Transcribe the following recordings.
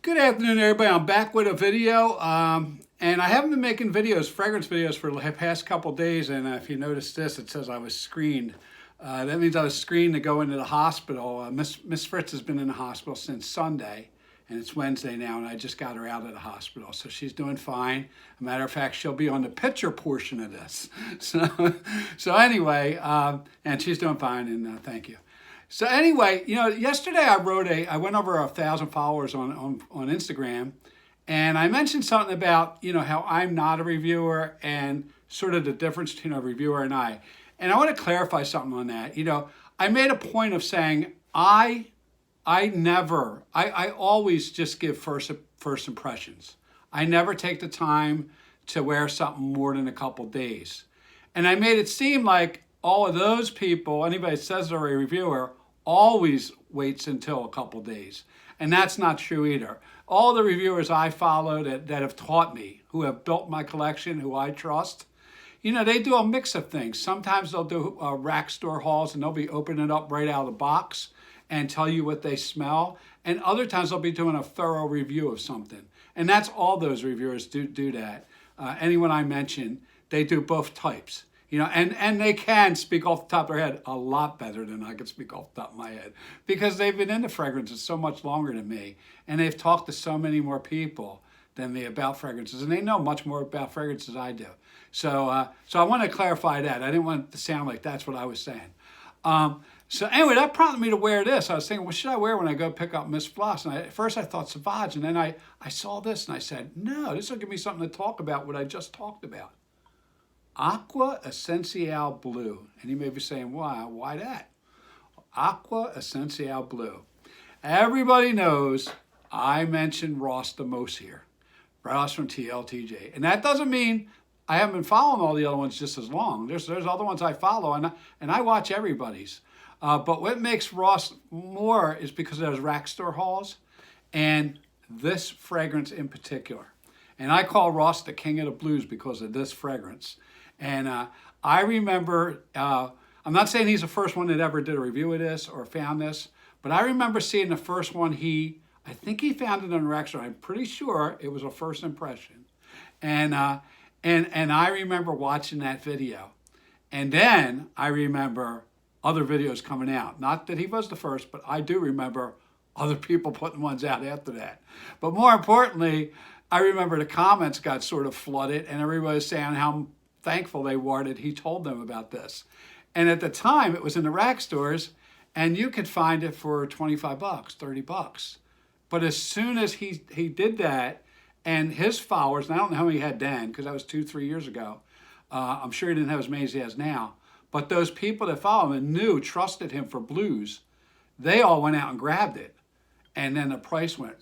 Good afternoon, everybody. I'm back with a video, and I haven't been making videos, fragrance videos, for the past couple days. And if you notice this, it says I was screened. That means I was screened to go into the hospital. Miss Fritz has been in the hospital since Sunday, and it's Wednesday now, and I just got her out of the hospital, so she's doing fine. As a matter of fact, she'll be on the picture portion of this. So anyway, and she's doing fine, and thank you. So anyway, yesterday I went over 1,000 followers on Instagram, and I mentioned something about, how I'm not a reviewer and sort of the difference between a reviewer and I. And I want to clarify something on that. I made a point of saying I always just give first impressions. I never take the time to wear something more than a couple days. And I made it seem like all of those people, anybody that says they're a reviewer, always waits until a couple days. And that's not true either. All the reviewers I follow that have taught me, who have built my collection, who I trust, they do a mix of things. Sometimes they'll do rack store hauls and they'll be opening it up right out of the box and tell you what they smell. And other times they'll be doing a thorough review of something. And that's all those reviewers do that. Anyone I mention, they do both types. And they can speak off the top of their head a lot better than I can speak off the top of my head, because they've been into fragrances so much longer than me, and they've talked to so many more people than me about fragrances, and they know much more about fragrances than I do. So I want to clarify that. I didn't want it to sound like that's what I was saying. So anyway, that prompted me to wear this. I was thinking, what should I wear when I go pick up Miss Floss? And at first I thought Sauvage, and then I saw this and I said, no, this will give me something to talk about what I just talked about. Acqua Essenziale Blu. And you may be saying, why that? Acqua Essenziale Blu. Everybody knows I mentioned Ross the most here. Ross from TLTJ. And that doesn't mean I haven't been following all the other ones just as long. There's other ones I follow, and I watch everybody's. But what makes Ross more is because of those rack store hauls and this fragrance in particular. And I call Ross the king of the blues because of this fragrance. And I remember, I'm not saying he's the first one that ever did a review of this or found this, but I remember seeing the first one I think he found it on rack store. I'm pretty sure it was a first impression. And I remember watching that video. And then I remember other videos coming out. Not that he was the first, but I do remember other people putting ones out after that. But more importantly, I remember the comments got sort of flooded and everybody was saying how thankful they were that he told them about this. And at the time, it was in the rack stores, and you could find it for 25 bucks, 30 bucks. But as soon as he did that, and his followers, and I don't know how many he had then, because that was 2-3 years ago. I'm sure he didn't have as many as he has now. But those people that follow him and trusted him for blues, they all went out and grabbed it. And then the price went,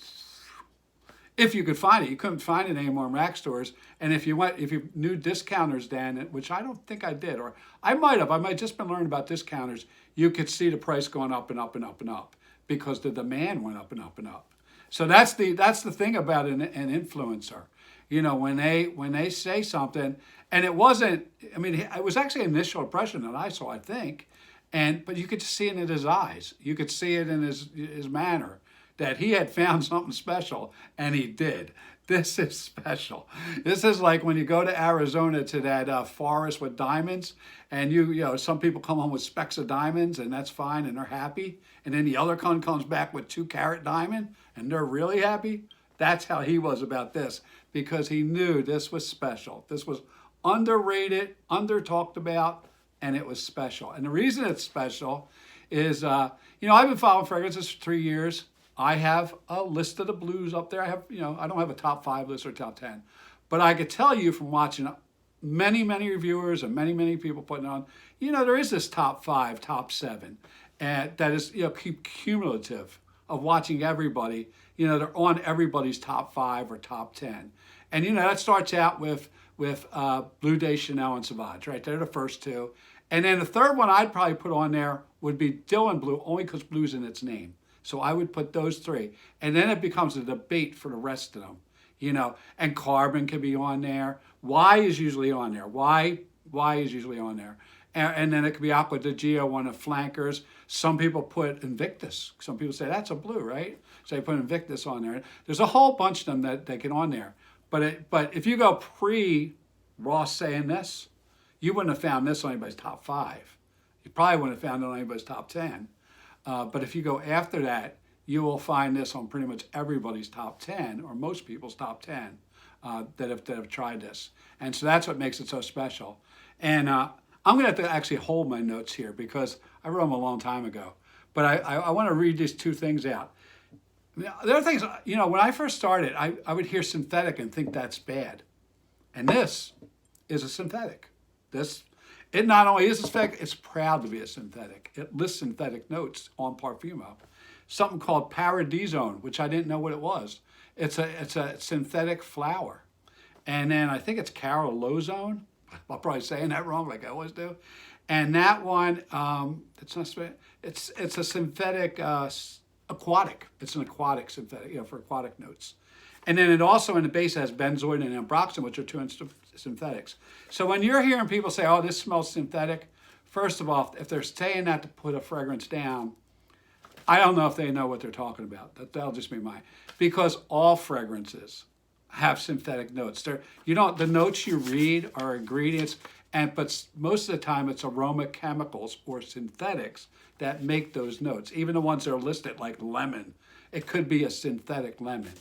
if you could find it. You couldn't find it anymore in rack stores. And if you knew discounters then, which I don't think I did, or I might just been learning about discounters, you could see the price going up and up and up and up because the demand went up and up and up. So that's the thing about an influencer. When they say something, and it wasn't, it was actually an initial impression that I saw, I think, but you could see it in his eyes. You could see it in his manner that he had found something special, and he did. This is special. This is like when you go to Arizona to that forest with diamonds, and some people come home with specks of diamonds, and that's fine, and they're happy. And then the other one comes back with 2-carat diamond, and they're really happy. That's how he was about this, because he knew this was special. This was underrated, under-talked about, and it was special. And the reason it's special is, I've been following fragrances for 3 years. I have a list of the blues up there. I don't have a top 5 list or top 10, but I could tell you from watching many, many reviewers and many, many people putting on, there is this top 5, top 7, and that is, cumulative of watching everybody. They're on everybody's top 5 or top 10. And, that starts out with Bleu de Chanel and Sauvage, right? They're the first two. And then the third one I'd probably put on there would be Dylan Blue, only because blue's in its name. So I would put those 3. And then it becomes a debate for the rest of them, and Carbon can be on there. Y is usually on there. Y is usually on there. And then it could be Acqua di Gio, one of flankers. Some people put Invictus. Some people say that's a blue, right? So they put Invictus on there. There's a whole bunch of them that they get on there. But if you go pre-Ross saying this, you wouldn't have found this on anybody's top 5. You probably wouldn't have found it on anybody's top 10. But if you go after that, you will find this on pretty much everybody's top 10, or most people's top 10 that have tried this. And so that's what makes it so special. And I'm going to have to actually hold my notes here because I wrote them a long time ago. But I want to read these 2 things out. The other things, when I first started, I would hear synthetic and think that's bad. And this is a synthetic. It not only is a synthetic, it's proud to be a synthetic. It lists synthetic notes on Parfumo. Something called Paradisone, which I didn't know what it was. It's a synthetic flower. And then I think it's Carolozone. I'm probably saying that wrong like I always do. And that one, it's a synthetic aquatic. It's an aquatic synthetic, for aquatic notes. And then it also in the base has benzoin and ambroxan, which are 2 synthetics. So when you're hearing people say, oh, this smells synthetic, first of all, if they're saying that to put a fragrance down, I don't know if they know what they're talking about. That'll just be mine. Because all fragrances have synthetic notes. The notes you read are ingredients, but most of the time it's aroma chemicals or synthetics that make those notes. Even the ones that are listed like lemon, it could be a synthetic lemon.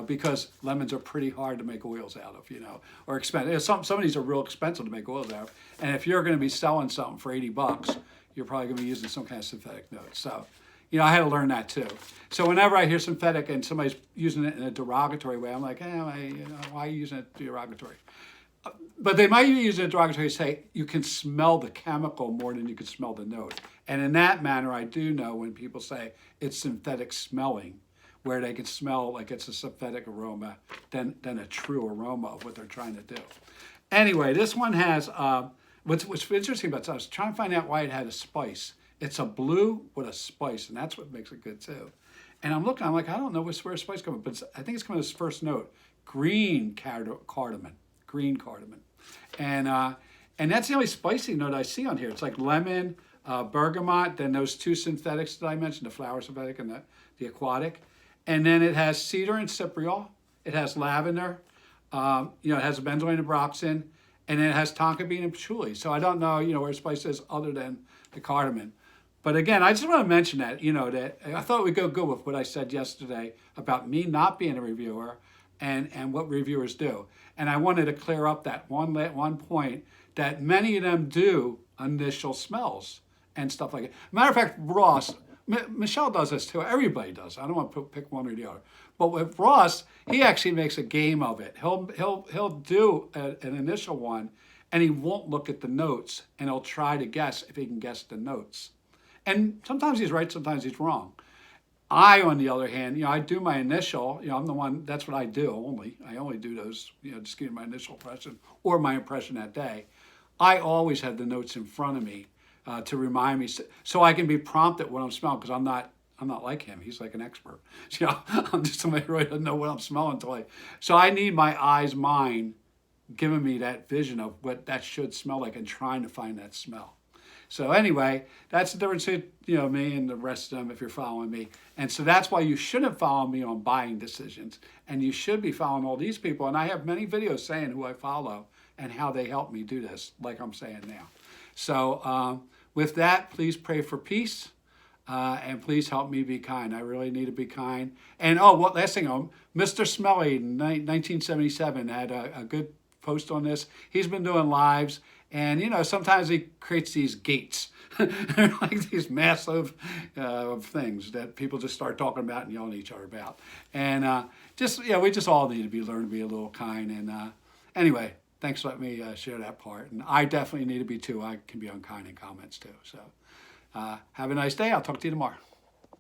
Because lemons are pretty hard to make oils out of, or expensive. Some of these are real expensive to make oils out of. And if you're going to be selling something for $80, you're probably going to be using some kind of synthetic note. So, I had to learn that too. So whenever I hear synthetic and somebody's using it in a derogatory way, I'm like, why are you using it derogatory? But they might be using it derogatory to say you can smell the chemical more than you can smell the note. And in that manner, I do know when people say it's synthetic smelling, where they can smell like it's a synthetic aroma than a true aroma of what they're trying to do. Anyway, this one has, what's interesting about this, I was trying to find out why it had a spice. It's a blue with a spice, and that's what makes it good too. And I'm looking, I'm like, I don't know where spice comes from, but I think it's coming as first note, green cardamom. And that's the only spicy note I see on here. It's like lemon, bergamot, then those 2 synthetics that I mentioned, the flower synthetic and the aquatic. And then it has cedar and cypriol. It has lavender. It has benzoin and ambroxan. And then it has tonka bean and patchouli. So I don't know, where spice is other than the cardamom. But again, I just want to mention that, that I thought we'd go good with what I said yesterday about me not being a reviewer and what reviewers do. And I wanted to clear up that one point that many of them do initial smells and stuff like that. Matter of fact, Ross, Michelle does this too. Everybody does. I don't want to pick one or the other. But with Ross, he actually makes a game of it. He'll do an initial one, and he won't look at the notes, and he'll try to guess if he can guess the notes. And sometimes he's right, sometimes he's wrong. I, on the other hand, I do my initial. I'm the one. That's what I do only. I only do those. Just give my initial impression or my impression that day. I always have the notes in front of me. To remind me, so I can be prompted when I'm smelling, because I'm not like him. He's like an expert. I'm just somebody who really doesn't know what I'm smelling so I need my eyes, mind, giving me that vision of what that should smell like and trying to find that smell. So anyway, that's the difference between me and the rest of them if you're following me. And so that's why you shouldn't follow me on buying decisions, and you should be following all these people. And I have many videos saying who I follow and how they help me do this, like I'm saying now. So with that, please pray for peace, and please help me be kind. I really need to be kind. And last thing, Mr. Smelly, 1977, had a good post on this. He's been doing lives, and sometimes he creates these gates, like these massive things that people just start talking about and yelling at each other about. And we just all need to learn to be a little kind. And anyway. Thanks for letting me share that part. And I definitely need to be too. I can be unkind in comments too. So have a nice day. I'll talk to you tomorrow.